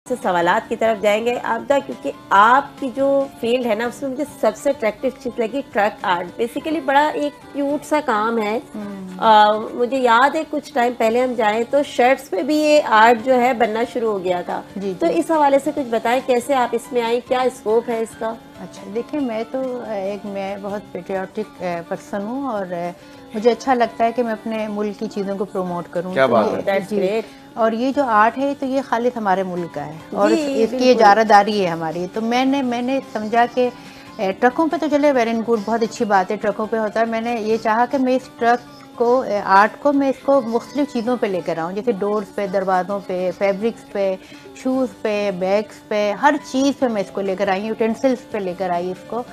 से सवालात की तरफ जाएंगे आपदा, क्योंकि आपकी जो फील्ड है ना उसमें मुझे सबसे अट्रैक्टिव चीज़ लगी ट्रक आर्ट। बेसिकली बड़ा एक क्यूट सा काम है। मुझे याद है कुछ टाइम पहले हम जाएं तो शर्ट्स पे भी ये आर्ट जो है बनना शुरू हो गया था। जी तो जी। इस हवाले से कुछ बताएं कैसे आप इसमें आई, क्या स्कोप है इसका? अच्छा देखिए, मैं बहुत पेट्रियाटिक पर्सन हूँ और मुझे अच्छा लगता है कि मैं अपने मुल्क की चीज़ों को प्रमोट करूँ। क्या तो बात ये है। दैट्स जी, ग्रेट। और ये जो आर्ट है तो ये खालिद हमारे मुल्क का है और जी इसकी बिल्कुल। इजारादारी है हमारी। तो मैंने समझा कि ट्रकों पे तो चले वेल एंड गुड, बहुत अच्छी बात है, ट्रकों पे होता है। मैंने ये चाहा कि मैं इस ट्रक को आर्ट को मैं इसको मुख्तलिफ चीज़ों पे लेकर आऊँ, जैसे डोर्स पे, दरवाज़ों पे, फैब्रिक्स पे, शूज़ पे, बैग्स पे, हर चीज़ पे मैं इसको लेकर आई, यूटेंसिल्स पे लेकर आई इसको।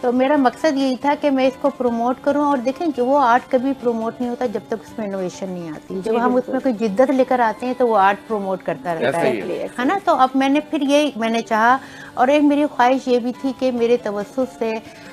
तो मेरा मकसद यही था कि मैं इसको प्रमोट करूं। और देखें कि वो आर्ट कभी प्रमोट नहीं होता जब तक उसमें इनोवेशन नहीं आती। जब हम उसमें कोई जिद्दत लेकर आते हैं तो वो आर्ट प्रमोट करता रहता ऐसा ही है ना। तो अब मैंने चाहा, और एक मेरी ख्वाहिश ये भी थी कि मेरे तवज्जुह से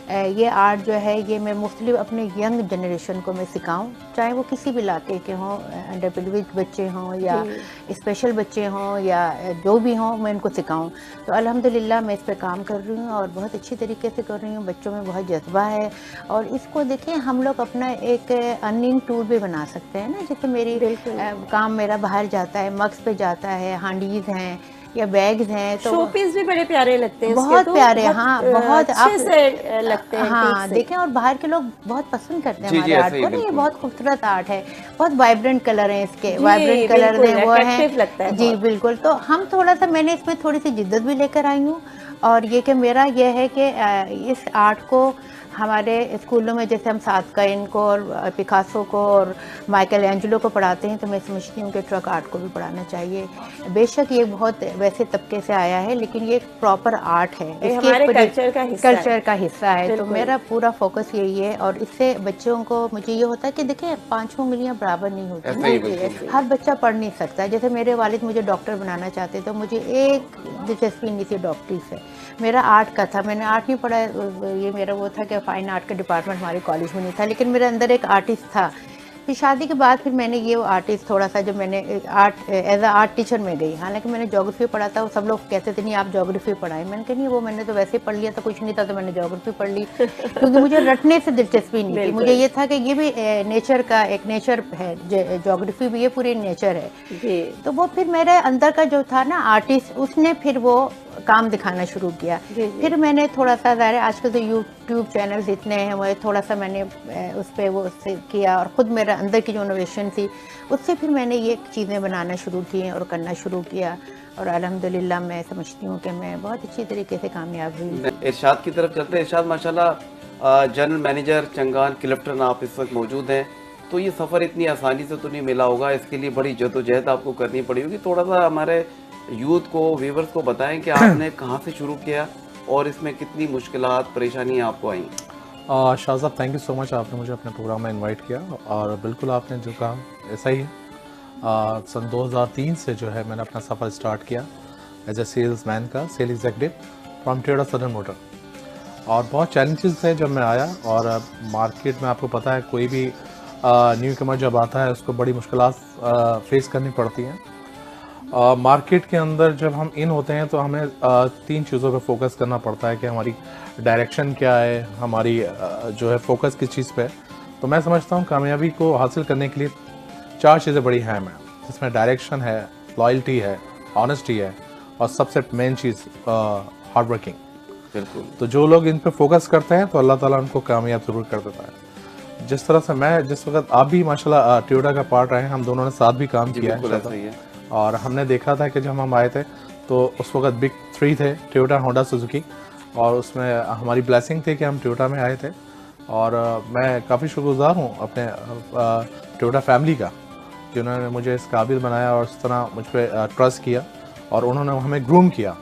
ये आर्ट जो है ये मैं मुख्तलिफ अपने यंग जनरेशन को मैं सिखाऊं, चाहे वो किसी भी इलाके के हों, अंडर प्रिविलेज्ड बच्चे हों या स्पेशल बच्चे हों या जो भी हों, मैं इनको सिखाऊं। तो अल्हम्दुलिल्लाह मैं इस पर काम कर रही हूँ और बहुत अच्छी तरीके से कर रही हूँ। बच्चों में बहुत जज्बा है और इसको देखें हम लोग अपना एक अर्निंग टूल भी बना सकते हैं ना। जैसे मेरी काम मेरा बाहर जाता है, मग्स पे जाता है, हांडीज हैं या बैग्स हैं, तो शोपीस भी बड़े प्यारे लगते हैं, बहुत तो प्यारे, बहुत, हाँ बहुत अच्छे से लगते हैं। हाँ ठीक से। देखें, और बाहर के लोग बहुत पसंद करते हैं जी, हमारे जी, आर्ट ऐसे ही को ना। ये बिल्कुल। बहुत खूबसूरत आर्ट है, बहुत वाइब्रेंट कलर हैं इसके, जी, वाइब्रेंट कलर बिल्कुल, हैं वो हैं। attractive लगता है जी बहुत। बिल्कुल। तो हम थोड़ा सा, मैंने इसमें थोड़ी सी जिद्दत भी लेकर आई हूँ। और ये कि मेरा ये है कि इस आर्ट को हमारे स्कूलों में, जैसे हम सादकाइन को और पिकासो को और माइकल एंजेलो को पढ़ाते हैं, तो मैं समझती हूँ कि ट्रक आर्ट को भी पढ़ाना चाहिए। बेशक ये बहुत वैसे तबके से आया है, लेकिन ये एक प्रॉपर आर्ट है, ये इसके हमारे एक कल्चर का हिस्सा है। तो बिल्कुल। मेरा पूरा फोकस यही है। और इससे बच्चों को, मुझे ये होता है कि देखिए पांचों उंगलियां बराबर नहीं होती ऐसे ना, ही बिल्कुल। हर बच्चा पढ़ नहीं सकता। जैसे मेरे वालिद मुझे डॉक्टर बनाना चाहते, तो मुझे एक दिलचस्पी नहीं थी डॉक्टरी से, मेरा आर्ट का था। मैंने आर्ट नहीं पढ़ा, ये मेरा वो था कि फाइन आर्ट का डिपार्टमेंट हमारे कॉलेज में नहीं था, लेकिन मेरे अंदर एक आर्टिस्ट था। फिर शादी के बाद फिर मैंने ये आर्टिस्ट थोड़ा सा, जब मैंने art as a art teacher में गई, हालांकि मैंने ज्योग्राफी पढ़ा था। वो सब लोग कहते थे नहीं आप ज्योग्राफी पढ़ाएं, मैंने कहा नहीं, वो मैंने तो वैसे पढ़ लिया था, कुछ नहीं था, तो मैंने ज्योग्राफी पढ़ ली क्योंकि मुझे रटने से दिलचस्पी नहीं थी। मुझे ये था कि ये भी नेचर का एक नेचर है, ज्योग्राफी भी ये पूरी नेचर है। तो वो फिर मेरे अंदर का जो था ना आर्टिस्ट, उसने फिर वो काम दिखाना शुरू किया। फिर मैंने थोड़ा सा, ज़ाहिर है आजकल तो यूट्यूब चैनल्स इतने हैं, मुझे थोड़ा सा मैंने उस पर वो किया, और ख़ुद मेरा अंदर की जो इनोवेशन थी उससे फिर मैंने ये चीज़ें बनाना शुरू की और करना शुरू किया। और अल्हम्दुलिल्लाह मैं समझती हूँ कि मैं बहुत अच्छी तरीके से कामयाब हुई। इरशाद की तरफ चलते हैं। इरशाद माशाल्लाह जनरल मैनेजर चंगान क्लिफ्टन आप इस वक्त मौजूद हैं, तो ये सफ़र इतनी आसानी से तो नहीं मिला होगा, इसके लिए बड़ी जद्दोजहद आपको करनी पड़ी होगी। थोड़ा सा हमारे यूथ को, व्यूवर्स को बताएं कि आपने कहाँ से शुरू किया और इसमें कितनी मुश्किलात, परेशानियाँ आपको आई? शाह साहब, थैंक यू सो मच, आपने मुझे अपने प्रोग्राम में इनवाइट किया। और बिल्कुल आपने जो कहा ऐसा ही है। सन 2003 से जो है मैंने अपना सफ़र स्टार्ट किया एज ए सेल्समैन का, sale executive from Toyota southern motor. और बहुत चैलेंजेस थे जब मैं आया, और मार्केट में आपको पता है कोई भी न्यू कमर जब आता है उसको बड़ी मुश्किलात फेस करनी पड़ती हैं। मार्केट के अंदर जब हम इन होते हैं तो हमें तीन चीज़ों पर फोकस करना पड़ता है कि हमारी डायरेक्शन क्या है, हमारी जो है फोकस किस चीज़ पे है। तो मैं समझता हूँ कामयाबी को हासिल करने के लिए चार चीज़ें बड़ी अहम हैं, जिसमें डायरेक्शन है, लॉयल्टी है, ऑनेस्टी है, और सबसे मेन चीज़ हार्ड वर्किंग। बिल्कुल। तो जो लोग इन पे फोकस करते हैं तो अल्लाह ताला उनको कामयाब ज़रूर कर देता है। जिस तरह से मैं, जिस वक्त आप भी माशाल्लाह टोयोटा का पार्ट रहे हैं, हम दोनों ने साथ भी काम किया है, और हमने देखा था कि जब हम आए थे तो उस वक्त बिग 3 थे, टोयोटा, होंडा, सुजुकी, और उसमें हमारी ब्लेसिंग थी कि हम टोयोटा में आए थे। और मैं काफ़ी शुक्रगुजार हूँ अपने टोयोटा फैमिली का, जिन्होंने मुझे इस काबिल बनाया और इस तरह मुझ पर ट्रस्ट किया और उन्होंने हमें ग्रूम किया।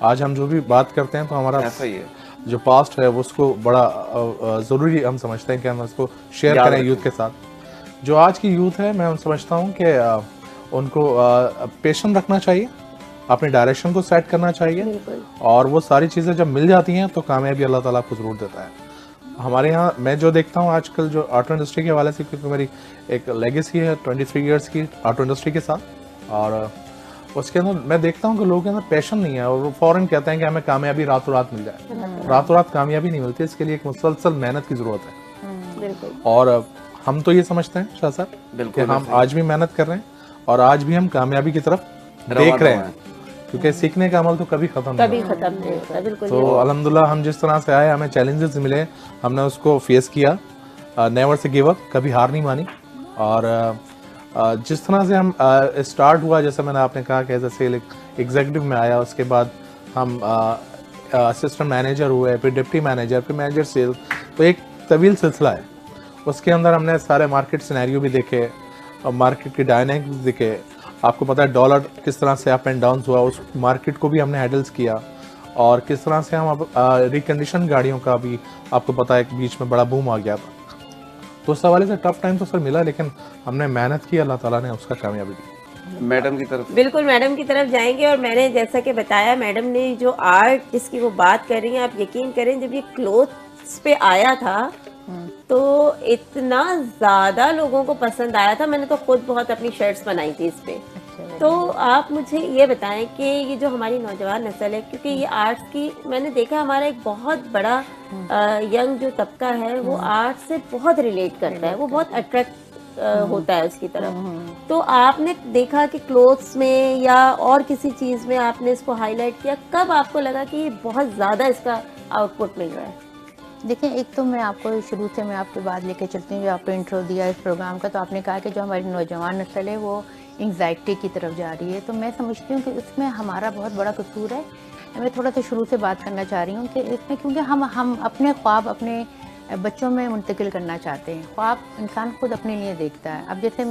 आज हम जो भी बात करते हैं तो हमारा ऐसा ही है, जो पास्ट है वो उसको बड़ा ज़रूरी हम समझते हैं कि हम उसको शेयर करें यूथ के साथ। जो आज की यूथ है, मैं समझता हूँ कि उनको पेशेंस रखना चाहिए, अपनी डायरेक्शन को सेट करना चाहिए, और वो सारी चीज़ें जब मिल जाती हैं तो कामयाबी अल्लाह ताला आपको ज़रूर देता है। हमारे यहाँ मैं जो देखता हूँ आजकल जो ऑटो इंडस्ट्री के हवाले से, क्योंकि मेरी एक लेगेसी है 23 इयर्स की ऑटो इंडस्ट्री के साथ, और उसके अंदर मैं देखता हूँ कि लोगों के अंदर पैशन नहीं है और वो फौरन कहते हैं कि हमें कामयाबी रातों रात मिल जाए। रातों रात कामयाबी नहीं मिलती, इसके लिए एक मुसलसल मेहनत की जरूरत है। बिल्कुल। और हम तो ये समझते हैं शाह साहब कि हम आज भी मेहनत कर रहे हैं और आज भी हम कामयाबी की तरफ देख रहे हैं, क्योंकि सीखने का अमल तो कभी खत्म नहीं होता। बिल्कुल। तो अल्हम्दुलिल्लाह हम जिस तरह से आए, हमें चैलेंजेस मिले, हमने उसको फेस किया, नेवर से गिव अप, कभी हार नहीं मानी। और जिस तरह से हम स्टार्ट हुआ, जैसे मैंने आपने कहा कि एज ए सेल एग्जीक्यूटिव में आया, उसके बाद हम असिस्टेंट मैनेजर हुए, फिर डिप्टी मैनेजर, फिर मैनेजर सेल, तो एक तवील सिलसिला है। उसके अंदर हमने सारे मार्केट सिनेरियो भी देखे और मार्केट की डायनामिक्स देखे। आपको पता है डॉलर किस तरह से अप एंड डाउन हुआ, उस मार्केट को भी हमने हैंडल्स किया और किस तरह से हम अब रिकंडीशन गाड़ियों का भी आपको पता है, एक बीच में बड़ा बूम आ गया था। तो उस हवाले से टफ टाइम तो सर मिला, लेकिन हमने मेहनत की, अल्लाह ताला ने उसका कामयाबी दी। मैडम की तरफ। बिल्कुल, मैडम की तरफ जाएंगे। और मैंने जैसा कि बताया, मैडम ने जो आर्ट जिसकी वो बात कर रही हैं, आप यकीन करें जब ये क्लोथ्स पे आया था तो इतना ज्यादा लोगों को पसंद आया था। मैंने तो खुद बहुत अपनी शर्ट्स बनाई थी इस पे। तो आप मुझे ये बताएं कि ये जो हमारी नौजवान नस्ल है, क्योंकि ये आर्ट्स की मैंने देखा, हमारा एक बहुत बड़ा यंग जो तबका है वो आर्ट से बहुत रिलेट करता है, वो बहुत अट्रैक्ट होता है उसकी तरफ। तो आपने देखा कि क्लोथ्स में या और किसी चीज में आपने इसको हाईलाइट किया, कब आपको लगा कि ये बहुत ज्यादा इसका आउटपुट मिल रहा है? देखिए, एक तो मैं आपको शुरू से मैं आपकी बात लेके चलती हूँ, जो आपने इंट्रो दिया इस प्रोग्राम का, तो आपने कहा कि जो हमारी नौजवान नस्ल है वो एंग्जाइटी की तरफ जा रही है। तो मैं समझती हूँ कि इसमें हमारा बहुत बड़ा कसूर है। मैं थोड़ा सा शुरू से बात करना चाह रही हूँ कि इसमें, क्योंकि हम अपने ख्वाब अपने बच्चों में मुंतकिल करना चाहते हैं। ख्वाब इंसान खुद अपने लिए देखता है। अब जैसे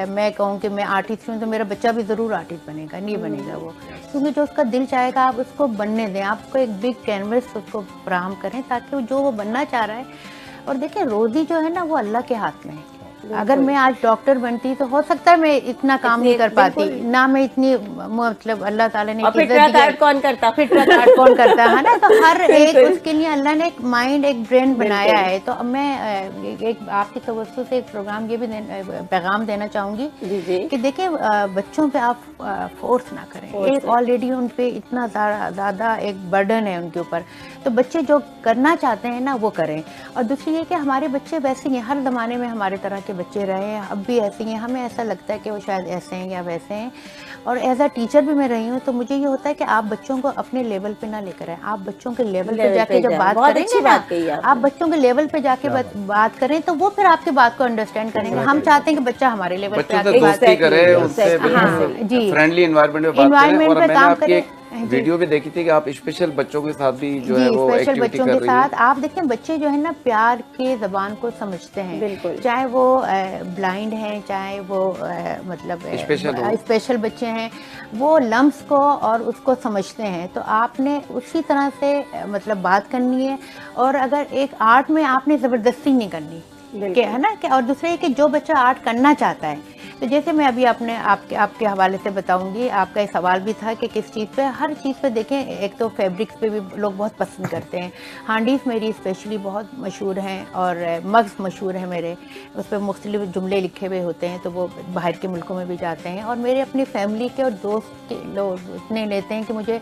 मैं कहूँ कि मैं आर्टिस्ट हूँ तो मेरा बच्चा भी ज़रूर आर्टिस्ट बनेगा, नहीं बनेगा वो, क्योंकि जो उसका दिल चाहेगा आप उसको बनने दें, आपको एक बिग कैनवस उसको फराहम करें ताकि जो वो बनना चाह रहा है। और देखिए, रोज़ी जो है ना वो अल्लाह के हाथ में है। अगर मैं आज डॉक्टर बनती तो हो सकता है मैं इतना काम नहीं कर पाती, ना मैं इतनी, मतलब अल्लाह ताला ने फिटरत आर्ट कौन करता, फिटरत आर्ट कौन करता है ना। तो हर एक उसके लिए अल्लाह ने एक माइंड, एक ब्रेन बनाया है। तो अब मैं एक आपकी तवज्जो से एक प्रोग्राम ये भी पैगाम देना चाहूँगी कि देखिए, बच्चों पे आप फोर्स ना करें। एक ऑलरेडी उन पे इतना ज़्यादा एक बर्डन है उनके ऊपर, तो बच्चे जो करना चाहते हैं ना वो करें। और दूसरी ये कि हमारे बच्चे वैसे ही, हर ज़माने में हमारे तरह के बच्चे रहे हैं, अब भी ऐसे ही हैं। हमें ऐसा लगता है कि वो शायद ऐसे हैं या वैसे हैं। और एज अ टीचर भी मैं रही हूँ, तो मुझे ये होता है कि आप बच्चों को अपने लेवल पे ना लेकर आए, आप बच्चों के लेवल पे जाके जब बात करेंगे ना, आप बच्चों के लेवल पे जाके बात करें तो वो फिर आपकी बात को अंडरस्टैंड करेंगे। हम चाहते हैं कि बच्चा हमारे लेवल पे आके बात करे, फ्रेंडली एनवायरनमेंट में काम करे। वीडियो भी देखी थी कि आप स्पेशल बच्चों के साथ भी जो है वो स्पेशल बच्चों के साथ आप देखिए, बच्चे जो है ना प्यार के ज़बान को समझते हैं, चाहे वो ब्लाइंड हैं, चाहे वो मतलब स्पेशल बच्चे हैं, वो लम्स को और उसको समझते हैं। तो आपने उसी तरह से मतलब बात करनी है। और अगर एक आर्ट में आपने ज़बरदस्ती नहीं करनी, है ना। और दूसरा ये कि जो बच्चा आर्ट करना चाहता है, तो जैसे मैं अभी आपके हवाले से बताऊंगी, आपका एक सवाल भी था कि किस चीज़ पे, हर चीज़ पे देखें। एक तो फैब्रिक्स पे भी लोग बहुत पसंद करते हैं। हांडीज़ मेरी स्पेशली बहुत मशहूर हैं और मग्स मशहूर हैं मेरे, उस पर मुख्तलिफ जुमले लिखे हुए होते हैं, तो वो बाहर के मुल्कों में भी जाते हैं। और मेरे अपनी फैमिली के और दोस्त के लोग इतने लेते हैं कि मुझे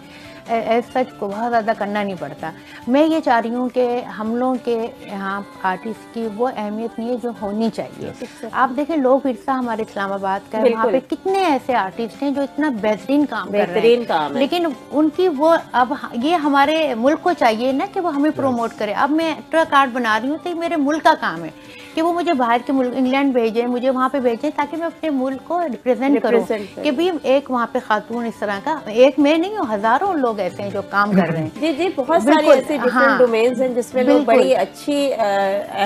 एज सच को बहुत ज़्यादा करना नहीं पड़ता। मैं ये चाह रही हूँ कि हम लोगों के यहाँ आर्टिस्ट की वो अहमियत नहीं है जो होनी चाहिए। आप देखें, लोक विरसा हमारे इस्लामाबाद का है, वहाँ पे कितने ऐसे आर्टिस्ट हैं जो इतना बेहतरीन काम कर रहे हैं, लेकिन उनकी वो, अब ये हमारे मुल्क को चाहिए ना कि वो हमें प्रोमोट करे। अब मैं ट्रक आर्ट बना रही हूँ तो ये मेरे मुल्क का काम है कि वो मुझे बाहर के मुल्क, इंग्लैंड भेजें, मुझे वहाँ पे भेजें, ताकि मैं अपने मुल्क को रिप्रेजेंट करूँ कि भी एक वहाँ पे खातून इस तरह का, एक मैं नहीं हूँ, हज़ारों लोग ऐसे हैं जो काम कर रहे हैं। जी, बहुत सारे ऐसे डिफरेंट डोमेन्स हैं जिसमें लोग बड़ी अच्छी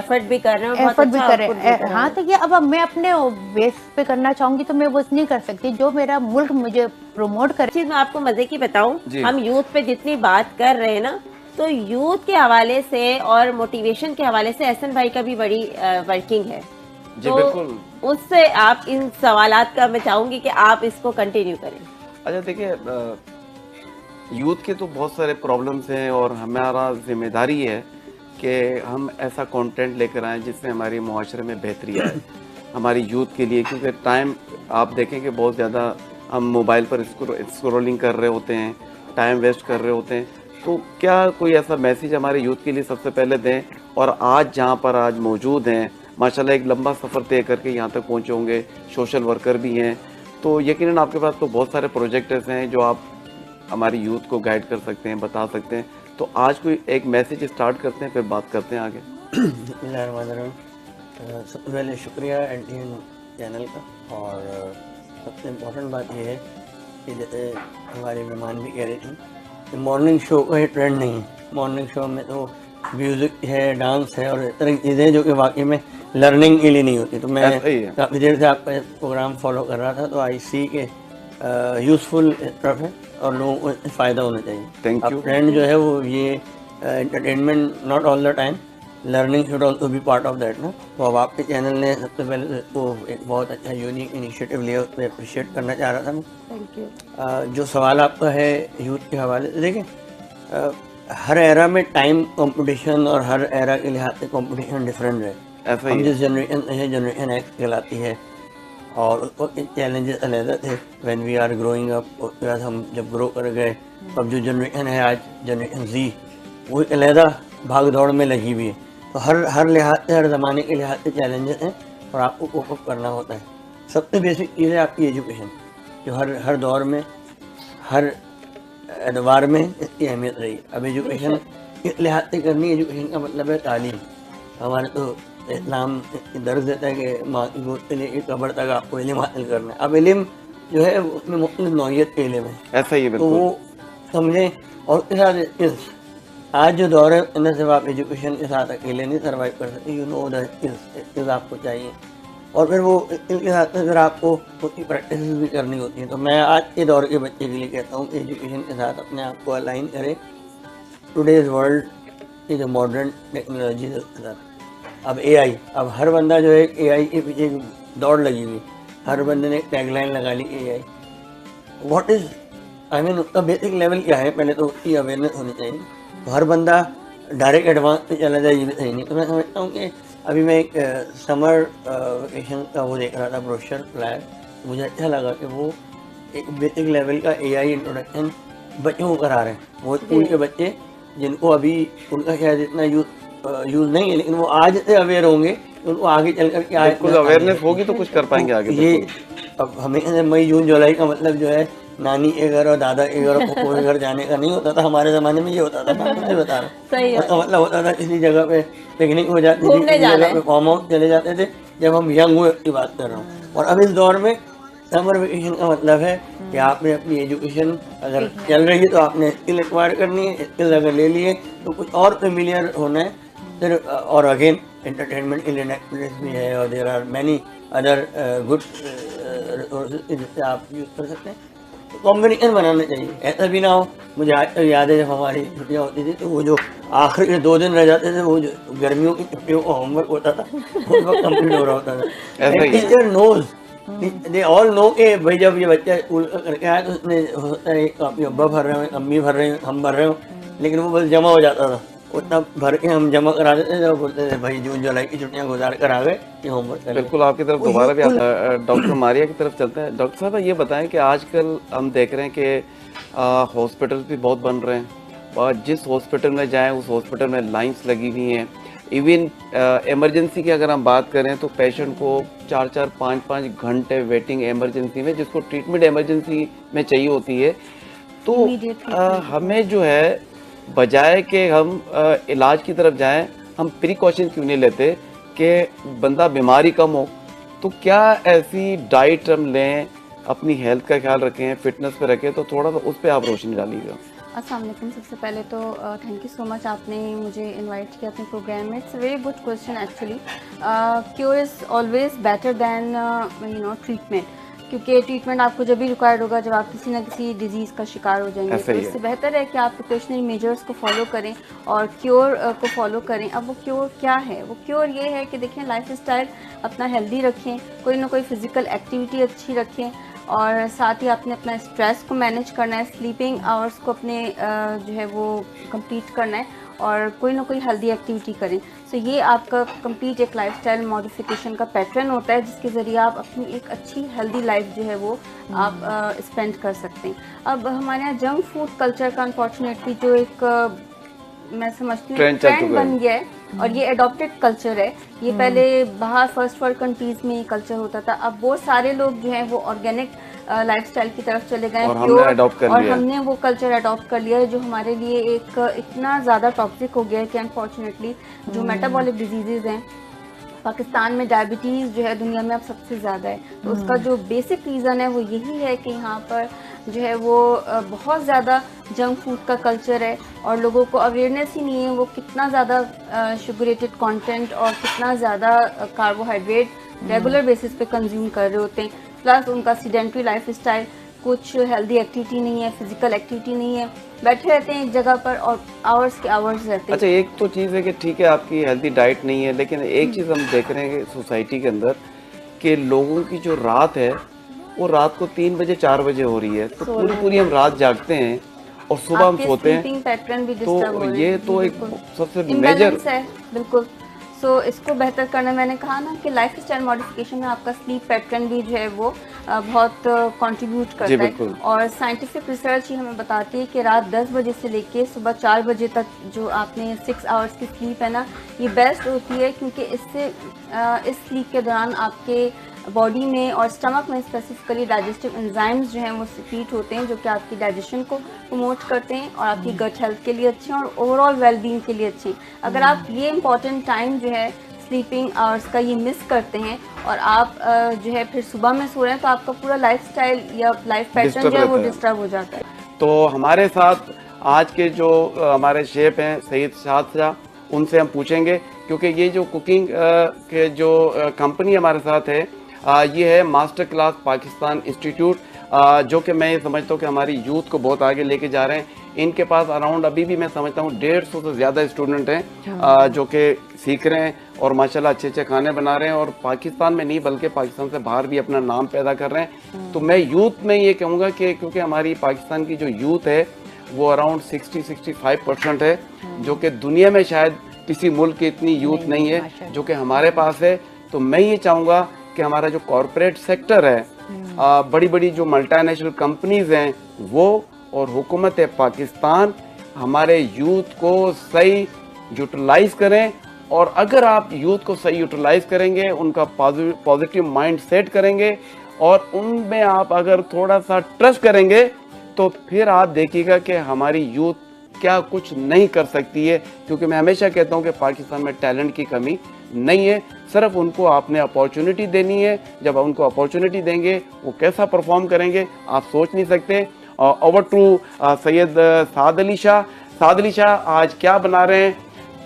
एफर्ट भी कर रहे हैं, हाँ। तो ये अब मैं अपने बेस पे करना चाहूँगी तो मैं वो नहीं कर सकती जो मेरा मुल्क मुझे प्रमोट करे। चीज़ मैं आपको मजे की बताऊँ, हम यूथ पे जितनी बात कर रहे हैं ना, तो यूथ के हवाले से और मोटिवेशन के हवाले से एहसन भाई का भी बड़ी वर्किंग है। जी, बिल्कुल। उससे आप इन सवालात का मैं चाहूंगी कि आप इसको कंटिन्यू करें। अच्छा, देखिए, यूथ के तो बहुत सारे प्रॉब्लम्स हैं और हमारा जिम्मेदारी है कि हम ऐसा कंटेंट लेकर आएँ जिससे हमारी मुआशरे में बेहतरी आए हमारी यूथ के लिए। क्योंकि टाइम आप देखें कि बहुत ज़्यादा हम मोबाइल पर स्क्रॉलिंग कर रहे होते हैं, टाइम वेस्ट कर रहे होते हैं, तो क्या कोई ऐसा मैसेज हमारे यूथ के लिए सबसे पहले दें? और आज जहाँ पर आज मौजूद हैं, माशाल्लाह एक लंबा सफ़र तय करके यहाँ तक पहुँचे होंगे, सोशल वर्कर भी हैं, तो यकीनन आपके पास तो बहुत सारे प्रोजेक्ट ऐसे हैं जो आप हमारी यूथ को गाइड कर सकते हैं, बता सकते हैं। तो आज कोई एक मैसेज स्टार्ट करते हैं, फिर बात करते हैं आगे। सबसे पहले शुक्रिया NTN चैनल का। और सबसे इम्पोर्टेंट बात यह है कि जैसे हमारे मेहमान भी कह रहे थे कि मॉर्निंग शो का ये ट्रेंड नहीं है। मॉर्निंग शो में तो म्यूज़िक है, डांस है और इस तरह की चीज़ें जो कि वाकई में लर्निंग के लिए नहीं होती। तो मैं काफ़ी देर से आपका प्रोग्राम फॉलो कर रहा था, तो आई सी के यूज़फुल तरफ है और लोगों को फ़ायदा होना चाहिए। Thank you. ट्रेंड जो है वो ये entertainment not all the time, learning should also be part of that ना। तो अब आपके चैनल ने सबसे पहले वो एक बहुत अच्छा यूनिक इनिशिएटिव लिया, उसको अप्रिशिएट करना चाह रहा था मैं। Thank you. जो सवाल आपका है यूथ के हवाले से, देखिए हर एरा में टाइम कंपटीशन और हर एरा के लिहाज से कंपटीशन डिफरेंट है। ऐसा हम ही जिस जनरेशन से है, जनरेशन एक्स कहलाती है, और उसको चैलेंजेस अलग थे when we are growing up. उसके बाद हम जब ग्रो कर गए, अब जो जनरेशन है आज, जनरेशन Z, वो एक अलहदा भाग दौड़ में लगी हुई है। तो हर लिहाज से, हर ज़माने के लिहाज से चैलेंजेस हैं और आपको कोप अप करना होता है। सबसे बेसिक चीज़ है आपकी एजुकेशन, जो हर दौर में, हर एतबार में इसकी अहमियत रही। अब एजुकेशन इस लिहाज से करनी, एजुकेशन का मतलब है तालीम। हमारे तो इस्लाम दर्ज देता है कि माँ की गोद से लेकर कब्र तक आपको इल्म हासिल करना है। अब इल्म जो है उसमें मुख्तलिफ नौइयत के इल्म है, ऐसा ही है, तो बिल्कुल। वो समझें। और उसके साथ स्किल्स, आज जो दौर है न सिर्फ आप एजुकेशन के साथ अकेले नहीं सर्वाइव कर सकते, यू नो द स्किल्स आपको चाहिए। और फिर वो स्किल के साथ में फिर आपको उसकी प्रैक्टिस भी करनी होती है। तो मैं आज के दौर के बच्चे के लिए कहता हूँ कि एजुकेशन के साथ अपने आप को अलाइन करें। Today's world is a modern technology के साथ। अब AI, अब हर बंदा जो है AI के पीछे दौड़ लगी हुई, हर बंदे ने टैगलाइन लगा ली AI। What is, I mean उसका बेसिक लेवल क्या है, पहले तो उसकी अवेयरनेस होनी चाहिए। तो हर बंदा डायरेक्ट एडवांस पे चला जाए, ये भी सही नहीं। तो मैं समझता हूँ कि अभी मैं एक समर वेकेशन का वो देख रहा था, ब्रोशर फ्लैग, मुझे अच्छा लगा कि वो एक बेसिक लेवल का AI इंट्रोडक्शन बच्चों को करा रहे हैं। वो स्कूल के बच्चे जिनको अभी उनका शायद इतना यूज़ नहीं है, लेकिन वो आज से अवेयर होंगे, उनको आगे चल कर के बिल्कुल अवेयरनेस होगी तो कुछ कर पाएंगे आगे। ये अब हमें मई जून जुलाई का मतलब जो है नानी के घर और दादा के घर और फूफो के घर जाने का नहीं होता था। हमारे ज़माने में ये होता था, मैं आपसे बता रहा हूँ। सही है। उसका मतलब होता था किसी जगह पे पिकनिक हो जाती थी, घूमने किसी जाना जगह है। पे फार्म हाउस चले जाते थे, जब हम यंग हुए की बात कर रहा हूँ। और अब इस दौर में समर वेकेशन का मतलब है कि आपने अपनी एजुकेशन अगर चल रही है तो आपने स्किल एक्वायर करनी है। स्किल अगर ले लिए तो कुछ और फेमिलियर होना है फिर। और अगेन एंटरटेनमेंट के लिए नेटफ्लिक्स भी है और there are many other good resources जिससे आप यूज़ कर सकते हैं। तो कॉम्बिनेशन बनाना चाहिए, ऐसा भी ना हो। मुझे आज तक याद है जब हमारी छुट्टियाँ होती थी तो वो जो आखिरी के 2 दिन रह जाते थे, वो जो गर्मियों की छुट्टियों का होमवर्क होता था उस वक्त कंप्लीट हो रहा होता था। Teacher knows, they all know कि भाई जब ये बच्चा स्कूल करके आया तो उसमें हो सकता है काफ़ी अब्बा भर रहे हो, अम्मी भर रहे हो, हम भर रहे हो, लेकिन वो बस जमा हो जाता था। उतना भर के हम जमा करा देते थे और बोलते थे भाई जून जुलाई की छुट्टियां गुजार कर आ गए, ये होमवर्क कर। बिल्कुल आपकी तरफ दोबारा भी डॉक्टर मारिया की तरफ चलते हैं। डॉक्टर साहब ये बताएं कि आजकल हम देख रहे हैं कि हॉस्पिटल भी बहुत बन रहे हैं और जिस हॉस्पिटल में जाएं उस हॉस्पिटल में लाइंस लगी हुई हैं। इवन इमरजेंसी की अगर हम बात करें तो पेशेंट को 4-4, 5-5 घंटे वेटिंग इमरजेंसी में, जिसको ट्रीटमेंट इमरजेंसी में चाहिए होती है। तो हमें जो है बजाय कि हम इलाज की तरफ जाएं, हम प्रिकॉशन क्यों नहीं लेते कि बंदा बीमारी कम हो? तो क्या ऐसी डाइट हम लें, अपनी हेल्थ का ख्याल रखें, फिटनेस पे रखें? तो थोड़ा सा उस पर आप रोशनी डालिएगा। अस्सलाम वालेकुम। सबसे पहले तो थैंक यू सो मच, आपने मुझे इनवाइट किया अपने प्रोग्राम में। It's a very good question actually. Cure is always better than treatment, क्योंकि ट्रीटमेंट आपको जब भी रिक्वायर्ड होगा जब आप किसी ना किसी डिजीज़ का शिकार हो जाएंगे। तो इससे बेहतर है कि आप प्रिकॉशनरी मेजर्स को फॉलो करें और क्योर को फॉलो करें। अब वो क्योर क्या है? वो क्योर ये है कि देखें, लाइफ स्टाइल अपना हेल्दी रखें, कोई ना कोई फिज़िकल एक्टिविटी अच्छी रखें और साथ ही आपने अपना स्ट्रेस को मैनेज करना है, स्लीपिंग आवर्स को अपने जो है वो कंप्लीट करना है और कोई ना कोई हेल्दी एक्टिविटी करें। सो ये आपका कंप्लीट एक लाइफस्टाइल मॉडिफिकेशन का पैटर्न होता है जिसके ज़रिए आप अपनी एक अच्छी हेल्दी लाइफ जो है वो आप स्पेंड कर सकते हैं। अब हमारे यहाँ जंक फूड कल्चर का अनफॉर्चुनेटली जो एक मैं समझती हूँ ट्रेंड बन गया है और ये अडॉप्टेड कल्चर है। ये पहले बाहर फर्स्ट वर्ल्ड कंट्रीज में ये कल्चर होता था, अब वो सारे लोग जो हैं वो ऑर्गेनिक लाइफस्टाइल की तरफ चले गए और हमने वो कल्चर अडॉप्ट कर लिया है जो हमारे लिए एक इतना ज़्यादा टॉक्सिक हो गया है कि अनफॉर्चुनेटली जो मेटाबॉलिक डिजीज़ हैं, पाकिस्तान में डायबिटीज़ जो है दुनिया में अब सबसे ज़्यादा है। तो उसका जो बेसिक रीज़न है वो यही है कि यहाँ पर जो है वो बहुत ज़्यादा जंक फूड का कल्चर है और लोगों को अवेयरनेस ही नहीं है वो कितना ज़्यादा शुगरेटेड कंटेंट और कितना ज़्यादा कार्बोहाइड्रेट रेगुलर बेसिस पे कंज्यूम कर रहे होते हैं। प्लस उनका सीडेंट्री लाइफस्टाइल, कुछ हेल्दी एक्टिविटी नहीं है, फिजिकल एक्टिविटी नहीं है, बैठे रहते हैं एक जगह पर और आवर्स के आवर्स रहते हैं। अच्छा, एक तो चीज़ है कि ठीक है आपकी हेल्दी डाइट नहीं है, लेकिन एक चीज़ हम देख रहे हैं कि सोसाइटी के अंदर कि लोगों की जो रात है वो रात को 3 बजे 4 बजे हो रही है, तो पूरी हम रात जागते हैं और सुबह हम सोते हैं, पैटर्न भी तो ये तो एक सबसे मेजर है। बिल्कुल। सो इसको बेहतर करना, मैंने कहा ना कि लाइफस्टाइल मॉडिफिकेशन में आपका स्लीप पैटर्न भी जो है वो बहुत कंट्रीब्यूट करता है और साइंटिफिक रिसर्च ही हमें बताती है कि रात 10 बजे से लेके सुबह 4 बजे तक जो आपने 6 आवर्स की स्लीप है ना, ये बेस्ट होती है क्योंकि इससे इस स्लीप के दौरान आपके बॉडी में और स्टमक में स्पेसिफिकली डाइजेस्टिव एंजाइम्स जो हैं वो सीक्रेट होते हैं जो कि आपकी डाइजेशन को प्रमोट करते हैं और आपकी गट हेल्थ के लिए अच्छे हैं और ओवरऑल वेलबींग के लिए अच्छे हैं। अगर आप ये इंपॉर्टेंट टाइम जो है स्लीपिंग आवर्स का ये मिस करते हैं और आप जो है फिर सुबह में सो रहे हैं तो आपका पूरा लाइफस्टाइल या लाइफ पैटर्न जो है वो डिस्टर्ब हो जाता है। तो हमारे साथ आज के जो हमारे शेफ हैं सईद शाह, उनसे हम पूछेंगे क्योंकि ये जो कुकिंग के जो कंपनी हमारे साथ है ये है मास्टर क्लास पाकिस्तान इंस्टीट्यूट, जो कि मैं समझता हूँ कि हमारी यूथ को बहुत आगे लेके जा रहे हैं। इनके पास अराउंड अभी भी मैं समझता हूँ 150 से ज़्यादा स्टूडेंट हैं जो कि सीख रहे हैं और माशाल्लाह अच्छे खाने बना रहे हैं और पाकिस्तान में नहीं बल्कि पाकिस्तान से बाहर भी अपना नाम पैदा कर रहे हैं। तो मैं यूथ में ये कहूँगा कि क्योंकि हमारी पाकिस्तान की जो यूथ है वो अराउंड 60-65% है, जो कि दुनिया में शायद किसी मुल्क की इतनी यूथ नहीं है जो कि हमारे पास है। तो मैं ये चाहूँगा कि हमारा जो कॉरपोरेट सेक्टर है, बड़ी बड़ी जो मल्टीनेशनल कंपनीज हैं वो और हुकूमत पाकिस्तान हमारे यूथ को सही यूटिलाइज करें और अगर आप यूथ को सही यूटिलाइज करेंगे, उनका पॉजिटिव माइंड सेट करेंगे और उनमें आप अगर थोड़ा सा ट्रस्ट करेंगे तो फिर आप देखिएगा कि हमारी यूथ क्या कुछ नहीं कर सकती है। क्योंकि मैं हमेशा कहता हूं कि पाकिस्तान में टैलेंट की कमी नहीं है, सिर्फ उनको आपने अपॉर्चुनिटी देनी है। जब आप उनको अपॉर्चुनिटी देंगे वो कैसा परफॉर्म करेंगे आप सोच नहीं सकते। ओवर टू सैयद साद अली शाह। साद अली शाह आज क्या बना रहे हैं,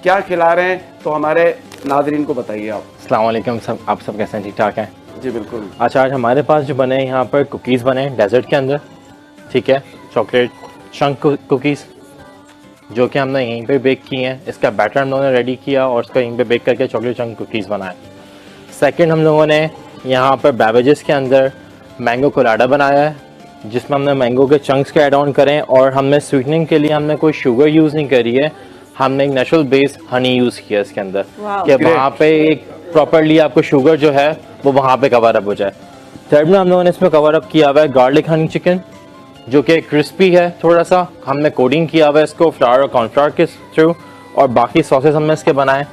क्या खिला रहे हैं, तो हमारे नाजरीन को बताइए आप। अस्सलाम वालेकुम सब, आप सब कैसे हैं? ठीक ठाक हैं? जी बिल्कुल। अच्छा, आज हमारे पास जो बने यहाँ पर कुकीज़ बने हैं डेजर्ट के अंदर, ठीक है, चॉकलेट चंक कुकीज़ जो कि हमने यहीं पे बेक की हैं। इसका बैटर हम लोगों ने रेडी किया और उसका यहीं पे बेक करके चॉकलेट चंक कुकीज़ बनाए। सेकंड, हम लोगों ने यहाँ पर बेवरेजेस के अंदर मैंगो कोलाडा बनाया है जिसमें हमने मैंगो के चंक्स के ऐड ऑन करें और हमने स्वीटनिंग के लिए हमने कोई शुगर यूज़ नहीं करी है, हमने एक नेचुरल बेस हनी यूज़ किया इसके अंदर कि वहाँ पे एक प्रॉपरली आपको शुगर जो है वो वहाँ पे कवर अप हो जाए। थर्ड में हम लोगों ने इसमें कवर अप किया हुआ है गार्लिक हनी चिकन जो कि क्रिस्पी है, थोड़ा सा हमने कोडिंग किया हुआ है इसको फ्लावर और कॉर्नफ्लावर के थ्रू और बाकी सॉसेस हमने इसके बनाए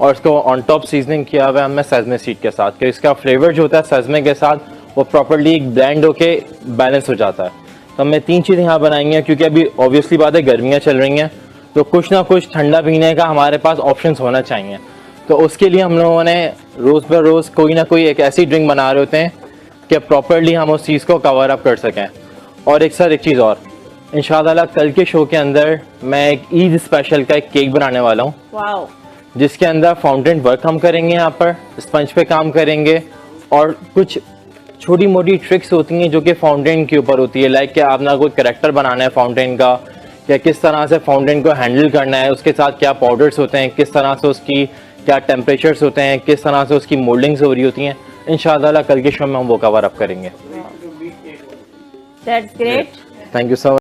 और इसको ऑन टॉप सीजनिंग किया हुआ है हमने सेजमे सीड के साथ कि इसका फ्लेवर जो होता है सेजमे के साथ वो प्रॉपरली एक ब्लेंड होके बैलेंस हो जाता है। तो हमने 3 चीज़ें यहाँ बनाई हैं क्योंकि अभी ऑब्वियसली बात है गर्मियाँ चल रही हैं तो कुछ ना कुछ ठंडा पीने का हमारे पास ऑप्शंस होना चाहिए। तो उसके लिए हम लोगों ने रोज़ ब रोज़ कोई ना कोई एक ऐसी ड्रिंक बना रहे होते हैं कि प्रॉपरली हम उस चीज़ को कवर अप कर सकें। और एक चीज़ और, इंशाल्लाह कल के शो के अंदर मैं एक ईद स्पेशल का एक केक बनाने वाला हूँ जिसके अंदर फाउंटेन वर्क हम करेंगे, यहाँ पर स्पंज पे काम करेंगे और कुछ छोटी मोटी ट्रिक्स होती हैं जो कि फाउंटेन के ऊपर होती है। लाइक कि आपने कोई कैरेक्टर बनाना है फाउंटेन का या किस तरह से फाउंटेन को हैंडल करना है, उसके साथ क्या पाउडर्स होते हैं, किस तरह से उसकी क्या टेम्परेचर्स होते हैं, किस तरह से उसकी मोल्डिंग्स हो रही होती हैं। इंशाल्लाह कल के शो में हम वो कवर अप करेंगे। That's great. Thank you so much.